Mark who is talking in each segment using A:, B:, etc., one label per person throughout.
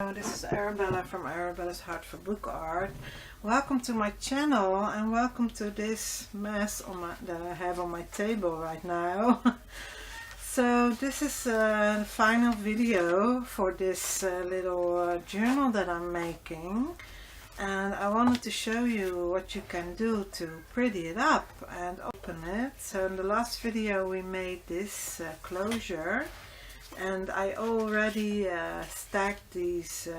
A: This is Arabella from Arabella's Heart for Book Art. Welcome to my channel and welcome to this mess that I have on my table right now. So this is the final video for this little journal that I'm making, and I wanted to show you what you can do to pretty it up and open it. So in the last video we made this closure, and I already stacked these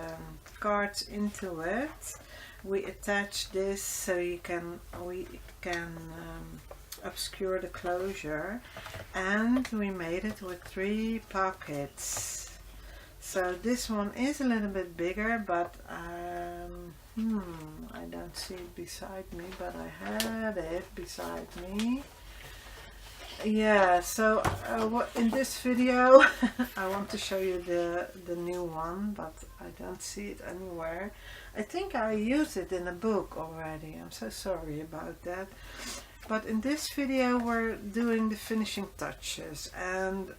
A: cards into it. We attached this so we can obscure the closure, and we made it with 3 pockets. So this one is a little bit bigger, but I don't see it beside me, but I had it beside me. Yeah, so in this video I want to show you the new one, but I don't see it anywhere. I think I used it in a book already. I'm so sorry about that. But in this video we're doing the finishing touches, and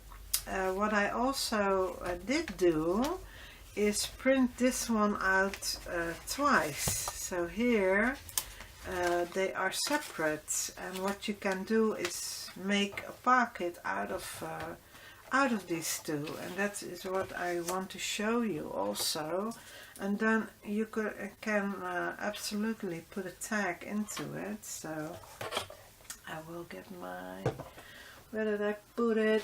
A: what I also did do is print this one out twice. So here they are separate, and what you can do is make a pocket out of these two, and that is what I want to show you also. And then you can absolutely put a tag into it. So I will get my, where did I put it?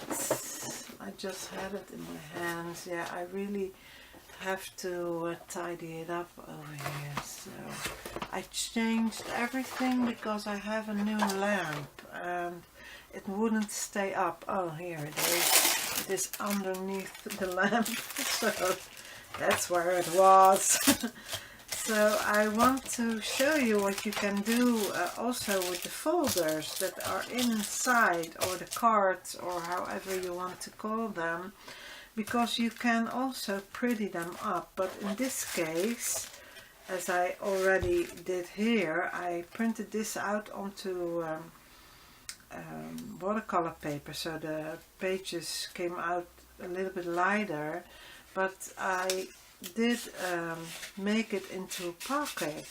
A: I just had it in my hands. Yeah, I really have to tidy it up over here. So I changed everything because I have a new lamp and it wouldn't stay up. Oh, here it is. It is underneath the lamp. So that's where it was. So I want to show you what you can do also with the folders that are inside, or the cards, or however you want to call them, because you can also pretty them up. But in this case, as I already did here, I printed this out onto watercolor paper, so the pages came out a little bit lighter, but I did make it into a pocket.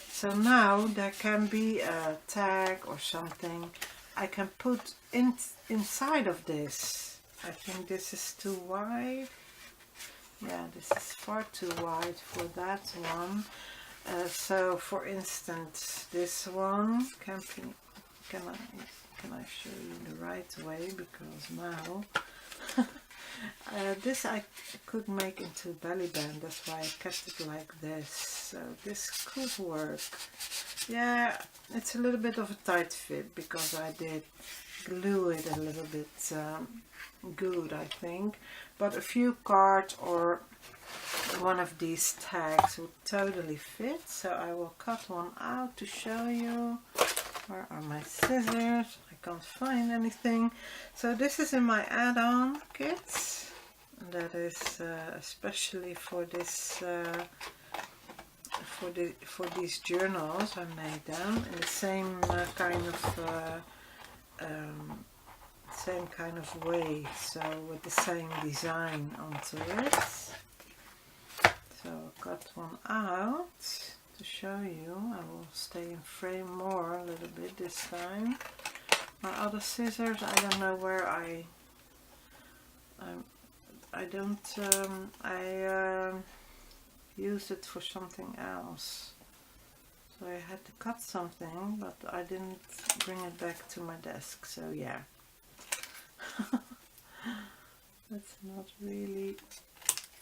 A: So now there can be a tag or something I can put inside of this. I think this is too wide. Yeah, this is far too wide for that one. So for instance, this one can I show you the right way, because now this I could make into a belly band, that's why I kept it like this. So this could work. Yeah, it's a little bit of a tight fit because I did glue it a little bit good, I think. But a few cards or one of these tags would totally fit. So I will cut one out to show you. Where are my scissors? I can't find anything. So this is in my add-on kits. That is especially for this for these journals. I made them in the same kind of way. So with the same design onto it. So I cut one out to show you. I will stay in frame more a little bit this time. My other scissors, I don't know where I used it for something else. So I had to cut something, but I didn't bring it back to my desk. So yeah, that's not really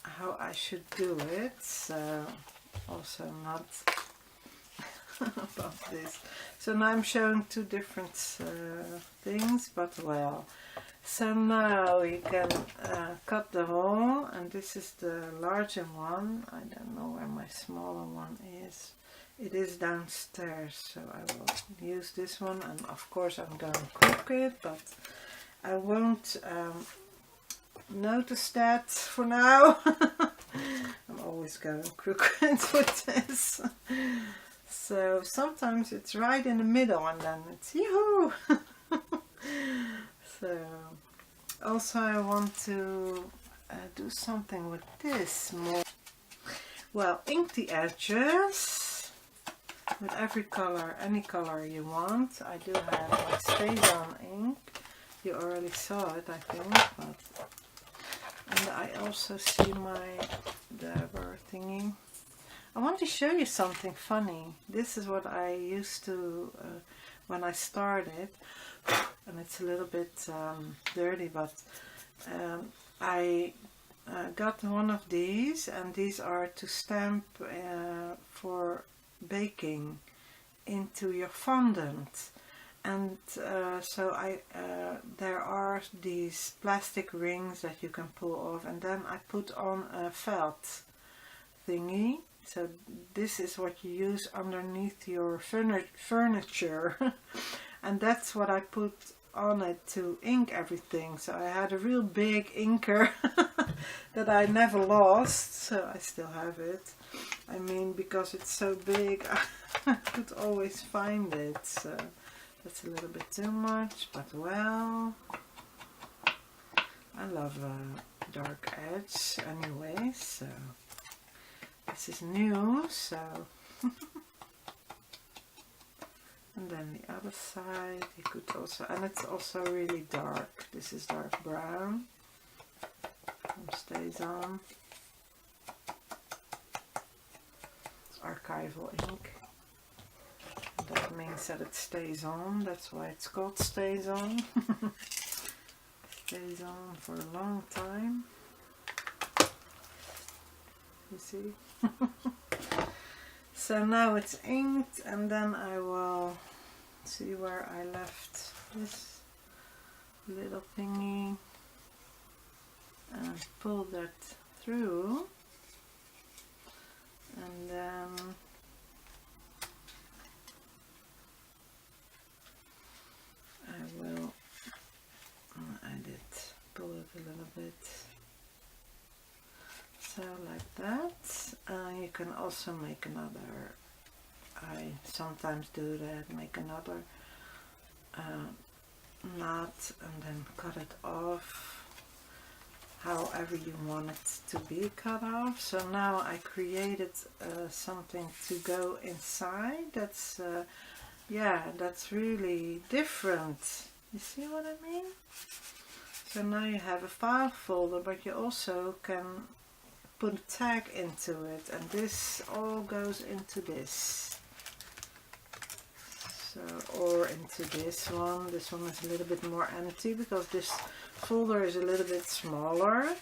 A: how I should do it. So also not about this. So now I'm showing 2 different things, but well. So now you can cut the hole, and this is the larger one. I don't know where my smaller one is. It is downstairs, so I will use this one, and of course I'm going to cook it, but I won't notice that for now. I'm always going crooked with this. So sometimes it's right in the middle, and then it's yoo-hoo! So also I want to do something with this more. well, ink the edges with every color, any color you want. I do have like Stays On ink. You already saw it, I think. But, and I also see my dabber thingy. I want to show you something funny. This is what I used to when I started, and it's a little bit dirty, but I got one of these, and these are to stamp for baking into your fondant. And so there are these plastic rings that you can pull off, and then I put on a felt thingy. So this is what you use underneath your furniture. And that's what I put on it to ink everything. So I had a real big inker that I never lost. So I still have it. I mean, because it's so big, I could always find it. So that's a little bit too much, but well, I love a dark edge anyway, so this is new, so and then the other side you could also, and it's also really dark. This is dark brown from Stays On. It's archival ink. That means that it stays on. That's why it's called Stays On. Stays on for a long time. You see? So now it's inked, and then I will see where I left this little thingy and pull that through, and then I will, I did pull it a little bit, so like that. You can also make another, I sometimes do that, make another knot and then cut it off however you want it to be cut off. So now I created something to go inside. That's yeah, that's really different. You see what I mean? So now you have a file folder, but you also can put a tag into it, and this all goes into this. So, or into this one. This one is a little bit more empty because this folder is a little bit smaller.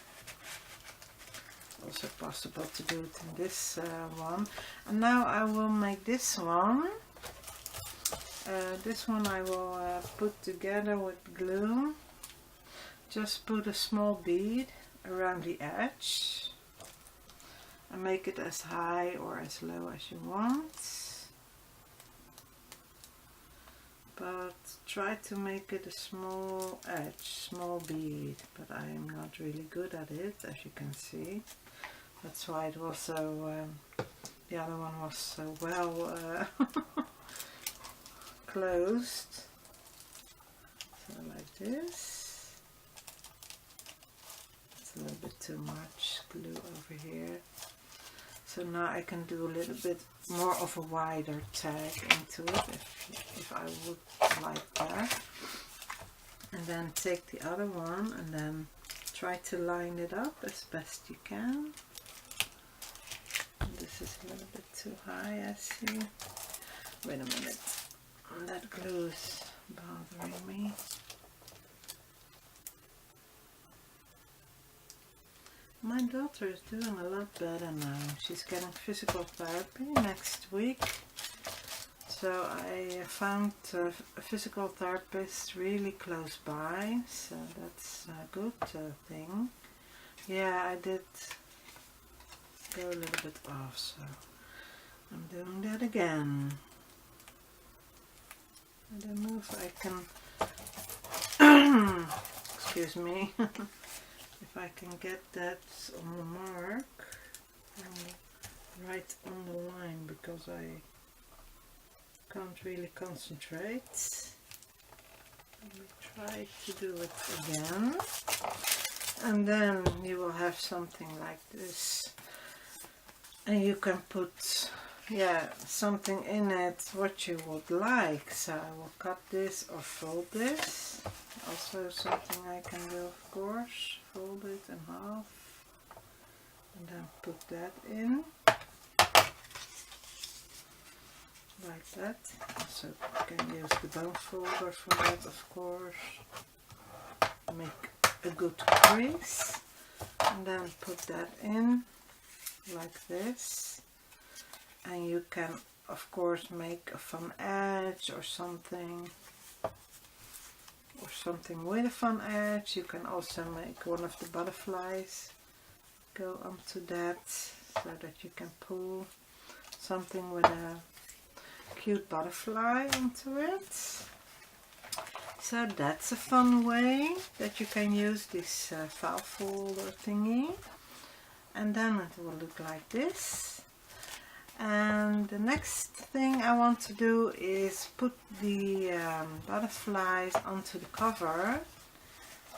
A: Also possible to do it in this one. And now I will make this one. This one I will put together with glue. Just put a small bead around the edge and make it as high or as low as you want. But try to make it a small edge, small bead, but I am not really good at it, as you can see. That's why it was so, the other one was so well closed. So like this. It's a little bit too much glue over here. So now I can do a little bit more of a wider tag into it if I would like that. And then take the other one and then try to line it up as best you can. And this is a little bit too high, I see. Wait a minute. That glue is bothering me. My daughter is doing a lot better now. She's getting physical therapy next week. So I found a physical therapist really close by. So that's a good thing. Yeah, I did go a little bit off. So I'm doing that again. I don't know if I can... Excuse me. If I can get that on the mark, right on the line, because I can't really concentrate. Let me try to do it again. And then you will have something like this. And you can put, yeah, something in it what you would like. So I will cut this or fold this. Also something I can do, of course. Fold it in half and then put that in like that. Also you can use the bone folder for that, of course. Make a good crease and then put that in like this. And you can of course make a fun edge or something with a fun edge. You can also make one of the butterflies go onto that so that you can pull something with a cute butterfly into it. So that's a fun way that you can use this file folder thingy, and then it will look like this. And the next thing I want to do is put the butterflies onto the cover.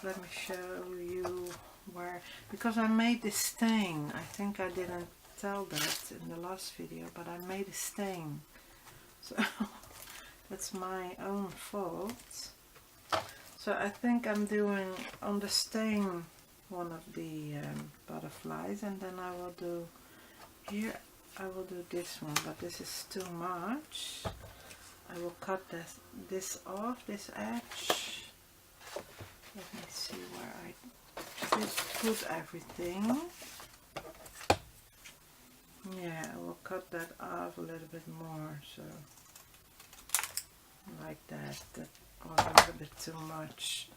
A: Let me show you where, because I made this stain. I think I didn't tell that in the last video, but I made a stain. So that's my own fault. So I think I'm doing on the stain one of the butterflies, and then I will do here. I will do this one, but this is too much. I will cut this off, this edge. Let me see where I did put everything. Yeah, I will cut that off a little bit more, so like that. That was a little bit too much.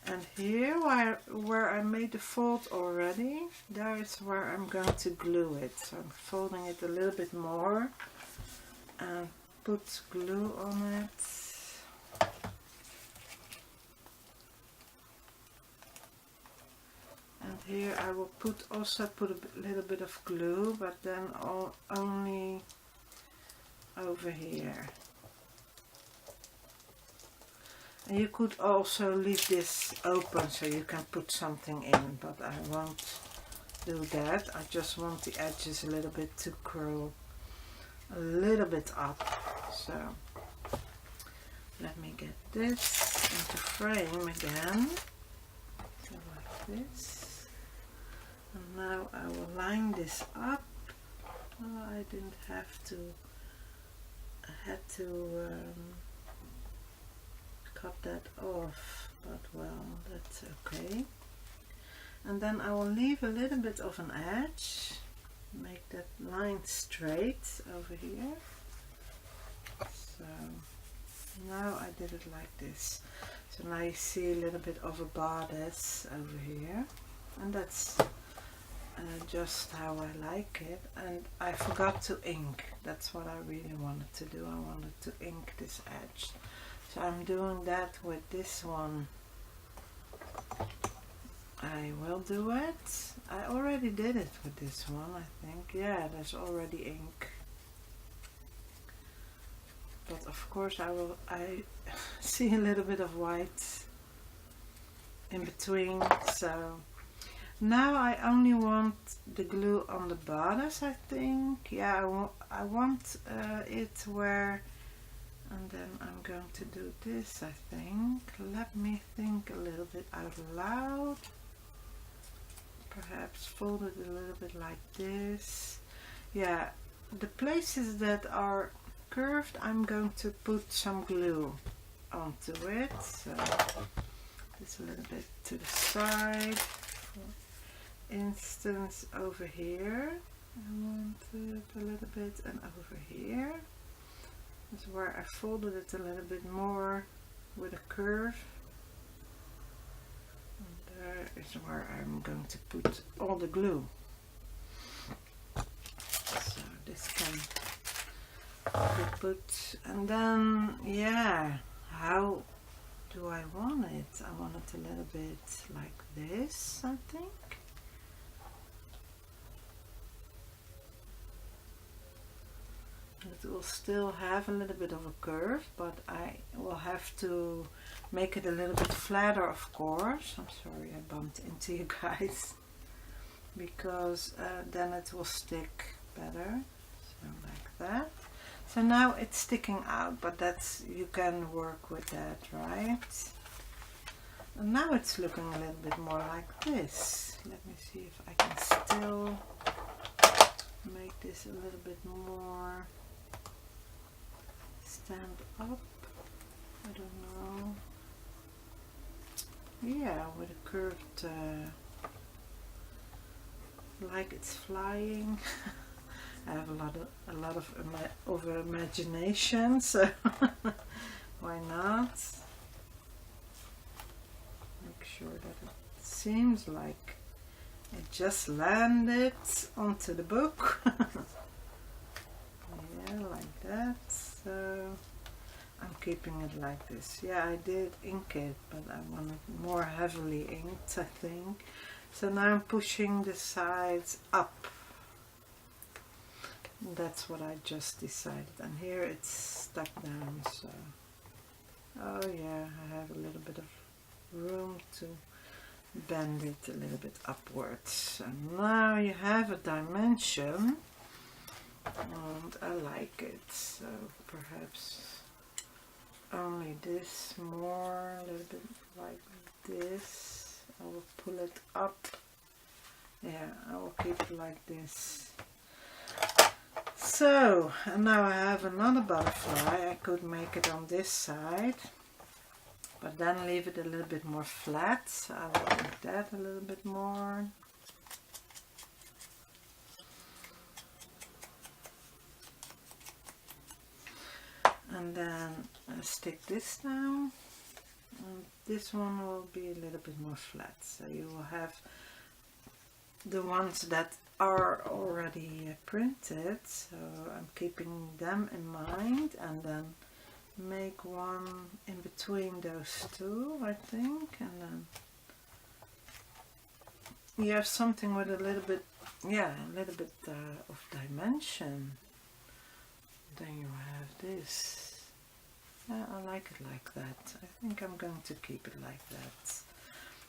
A: And here where I made the fold already, there is where I'm going to glue it. So I'm folding it a little bit more and put glue on it. And here I will also put a little bit of glue, but then only over here. And you could also leave this open so you can put something in, but I won't do that. I just want the edges a little bit to curl a little bit up. So let me get this into frame again. So like this. And now I will line this up. Oh, I didn't have to. I had to cut that off, but well, that's okay. And then I will leave a little bit of an edge, make that line straight over here. So now I did it like this. So now you see a little bit of a bodice over here, and that's just how I like it. And I forgot to ink. That's what I really wanted to do. I wanted to ink this edge. So I'm doing that with this one. I will do it. I already did it with this one, I think. Yeah, there's already ink. But of course I see a little bit of white in between. So now I only want the glue on the bodice, I think. Yeah, I want it where, and then I'm going to do this, I think. Let me think a little bit out loud. Perhaps fold it a little bit like this. Yeah, the places that are curved, I'm going to put some glue onto it. So this a little bit to the side. For instance, over here, I want it a little bit, and over here. That's where I folded it a little bit more with a curve. And there is where I'm going to put all the glue. So this can be put, and then yeah, how do I want it? I want it a little bit like this, I think. It will still have a little bit of a curve, but I will have to make it a little bit flatter, of course. I'm sorry I bumped into you guys, because then it will stick better. So like that. So now it's sticking out, but that's, you can work with that, right? And now it's looking a little bit more like this. Let me see if I can still make this a little bit more stand up. I don't know. Yeah, with a curved, like it's flying. I have a lot of imagination, so why not? Make sure that it seems like it just landed onto the book. Yeah, like that. So I'm keeping it like this. Yeah, I did ink it, but I want it more heavily inked, I think. So now I'm pushing the sides up. That's what I just decided. And here it's stuck down, so... Oh yeah, I have a little bit of room to bend it a little bit upwards. And now you have a dimension, and I like it. So perhaps only this more, a little bit like this. I will pull it up. Yeah, I will keep it like this. So, and now I have another butterfly. I could make it on this side, but then leave it a little bit more flat. So I will make that a little bit more. And then stick this down. And this one will be a little bit more flat. So you will have the ones that are already printed, so I'm keeping them in mind, and then make one in between those two, I think, and then you have something with a little bit, yeah, a little bit of dimension. Then you have this. Yeah, I like it like that. I think I'm going to keep it like that.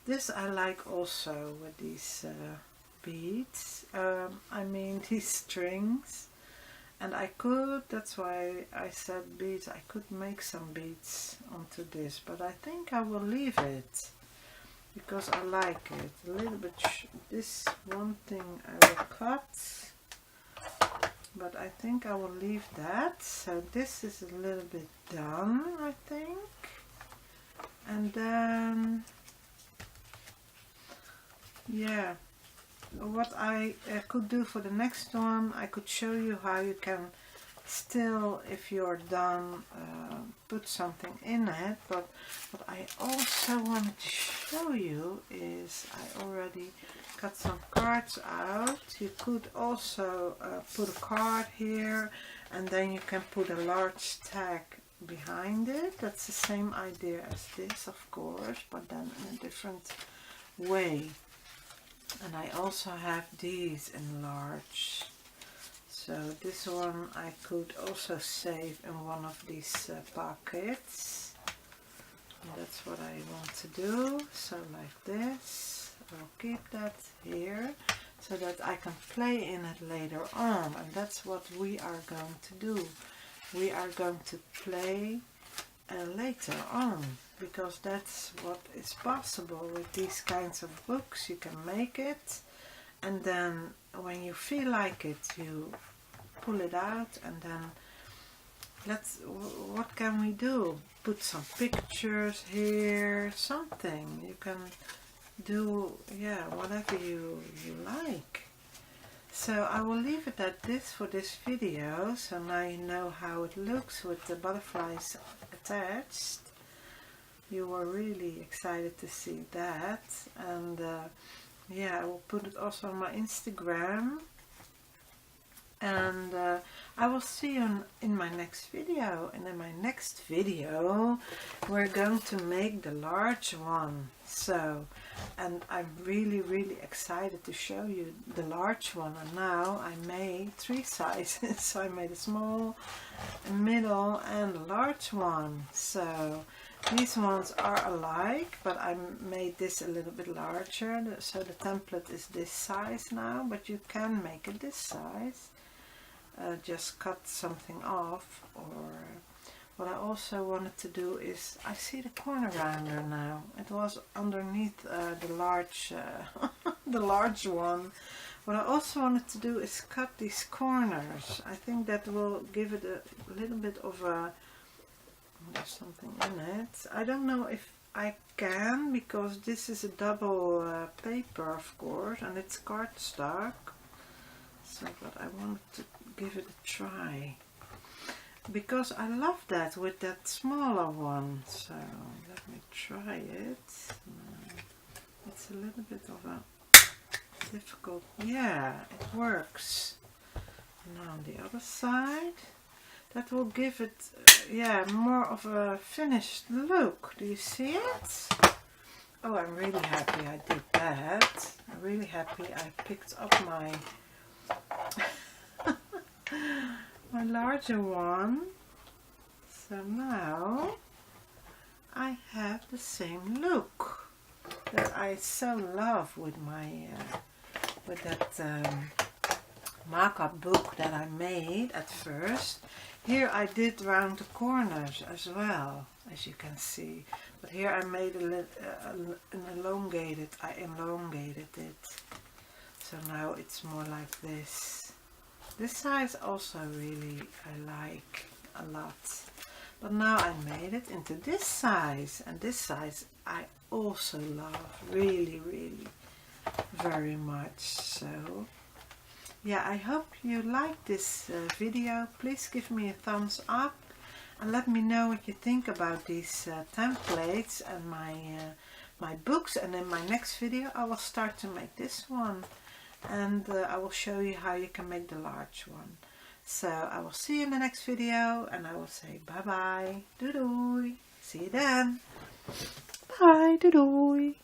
A: This I like also with these beads, I mean these strings, and I could, that's why I said beads, I could make some beads onto this, but I think I will leave it because I like it a little bit. This one thing I will cut, but I think I will leave that. So this is a little bit done, I think, and then yeah, what I could do for the next one, I could show you how you can still, if you're done, put something in it. But what I also wanted to show you is I already cut some cards out. You could also put a card here, and then you can put a large tag behind it. That's the same idea as this, of course, but then in a different way. And I also have these in large. So this one I could also save in one of these pockets. And that's what I want to do. So like this. I'll keep that here so that I can play in it later on. And that's what we are going to do. We are going to play later on, because that's what is possible with these kinds of books. You can make it, and then when you feel like it, you pull it out, and then what can we do? Put some pictures here, something. You can do, yeah, whatever you like. So I will leave it at this for this video. So now you know how it looks with the butterflies attached. You were really excited to see that, and yeah, I will put it also on my Instagram, and I will see you in my next video. And in my next video we're going to make the large one. So, and I'm really excited to show you the large one. And now I made 3 sizes. So I made a small, a middle, and a large one. So these ones are alike, but I made this a little bit larger. So the template is this size now, but you can make it this size. just cut something off. Or what I also wanted to do is, I see the corner rounder now. It was underneath the large the large one. What I also wanted to do is cut these corners. I think that will give it a little bit of a, there's something in it. I don't know if I can, because this is a double paper, of course, and it's cardstock. So, but I wanted to give it a try, because I love that with that smaller one. So let me try it. It's a little bit of a difficult, yeah, it works. Now on the other side, that will give it, yeah, more of a finished look. Do you see it? Oh, I'm really happy I did that. I'm really happy I picked up my my larger one. So now I have the same look that I so love with my with that markup book that I made at first. Here I did round the corners as well, as you can see. But here I made an elongated. I elongated it. So now it's more like this. This size also really I like a lot. But now I made it into this size, and this size I also love really, really very much. So yeah, I hope you like this video. Please give me a thumbs up and let me know what you think about these templates and my books. And in my next video I will start to make this one, and I will show you how you can make the large one. So I will see you in the next video, and I will say bye bye, doei doei, see you then, bye, doei doei.